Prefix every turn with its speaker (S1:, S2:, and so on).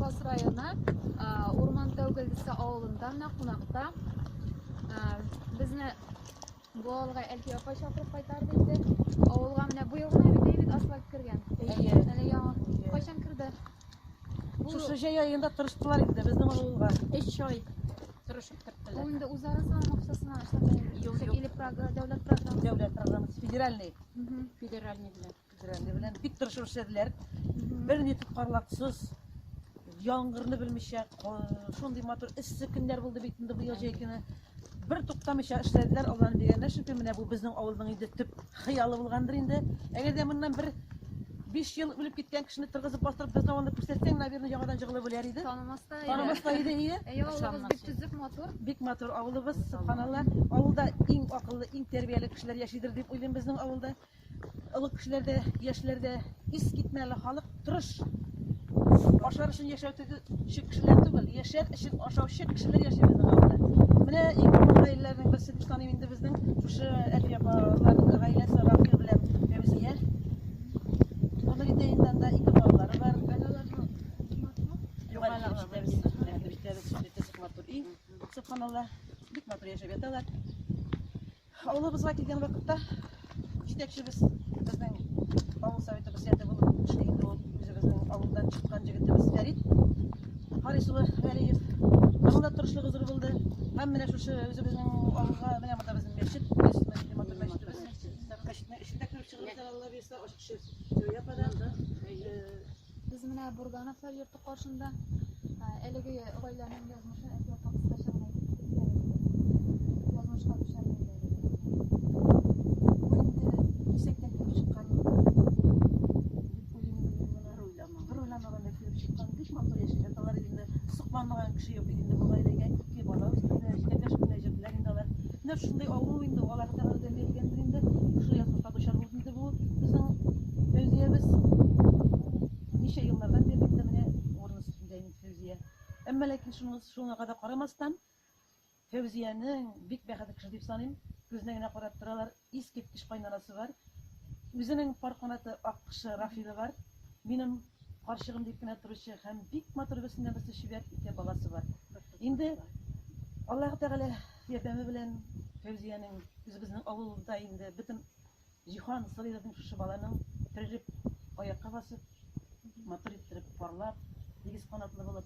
S1: Tabas rayonu Urman Tövgüldisi avulunda Naqunaqda bizni bu avulga Elki opa chaqirib qaytardi edi. Avulga mana bu yilgina David asfalt kirgan. Hali yangi qachon kirdi?
S2: Şu şey ayında tırıştılar indi bizning avulga.
S3: 3 oy turishib turibdilar.
S1: Endi o'zlari salmoqchasini ishlamaydi. Davlat programmasi.
S2: Devlet programması federalniy.
S3: Federalniy bilan.
S2: Federalniy bilan bik tırışırlar. Bir netip parlaksız. Yağmurunu bilmişler. Şunday motor issiq kunlar bo'ldi bitindi bu yil jekini. Bir to'xtamışa ishladilar. Allah'ın deganda shu kun bu bizning avulning indi tip xiyoli bo'lgandir endi. Agarda bundan bir 5 yıl ölüp gitken kişini tırgızıp bastırıp bizden onu pürsetseng, nabirini yağadan jığılı böler idi. Tanımaslaydı iyi.
S1: Avulimiz bik tüzük motor.
S2: Bik motor avulimiz, subhanallah. Avulda eng akıllı, eng terbiyeli kişiler yaşaydır dep oylayman bizning avulda. Ilık kişilerde, yaşlarda is gitmeli halık turış. Aşar için yaşayıp şu kişiler değil, yaşar için aşağı şu kişiler yaşayıp bizning avulda. Mine eng akıllı gayrilerden birisi tanıyım indi bizning şu Elfiyapalarning gaylasi Rafiq bilan Fevziya. Onları deyinden de iki bağları var. Subhanallah, bik motor yaşayıp yatalar. Avlumuzga kelgan vaqtda yetakchimiz bizning avul soveti bizda bo'lib ishlaydi. O'zimizning avuldan chiqqan yigitimiz Farid Harisova Valiyev. Avulda turishlik uzr bo'ldi. Hammana shu o'zimizning avulga mana bu bizning masjid, motor masjidimiz. Masjidning ishida kirib chiqib Allah bersa ochiq ish yapadan.
S1: Biz mana Burganoflar yurti qoshida eligi oilaning yozmishini aytib tashlaydi. Yozmishga tushadi.
S2: Yüksekten kirib chiqqan. Bir o'ylamagan kirib chiqqan. Dik motor yashaydilar endi. Suqmanmagan kishi yo'q endi bu oilaga ikki bola ustida yetakchi shunday jirdilar endi ular. Mana shunday avul endi ularga da bergandir endi. Shu yozmishga tushar bo'ldi bu bizning o'ziyamiz. Neçe yıllardan beri de bana orun üstündeyim Fevziye. Ama lakin şuna kadar karamastan Fevziye'nin bik bekada kişi deyip sanayım. Gözlerine karab duralar. İz ketkiş kaynanası var. Özünün parkonatı akkışı Rafi'li var. Benim karşığım deyip yine duruşu hem bik motoribüsünden birisi şiver iki balası var. Şimdi Allah Teala yardımı bilen Fevziye'nin bizning avulda indi bütün cihan sırayladın şu balanın tirip ayakka basıp motor ittirip parlap, digiz kanatlı bulup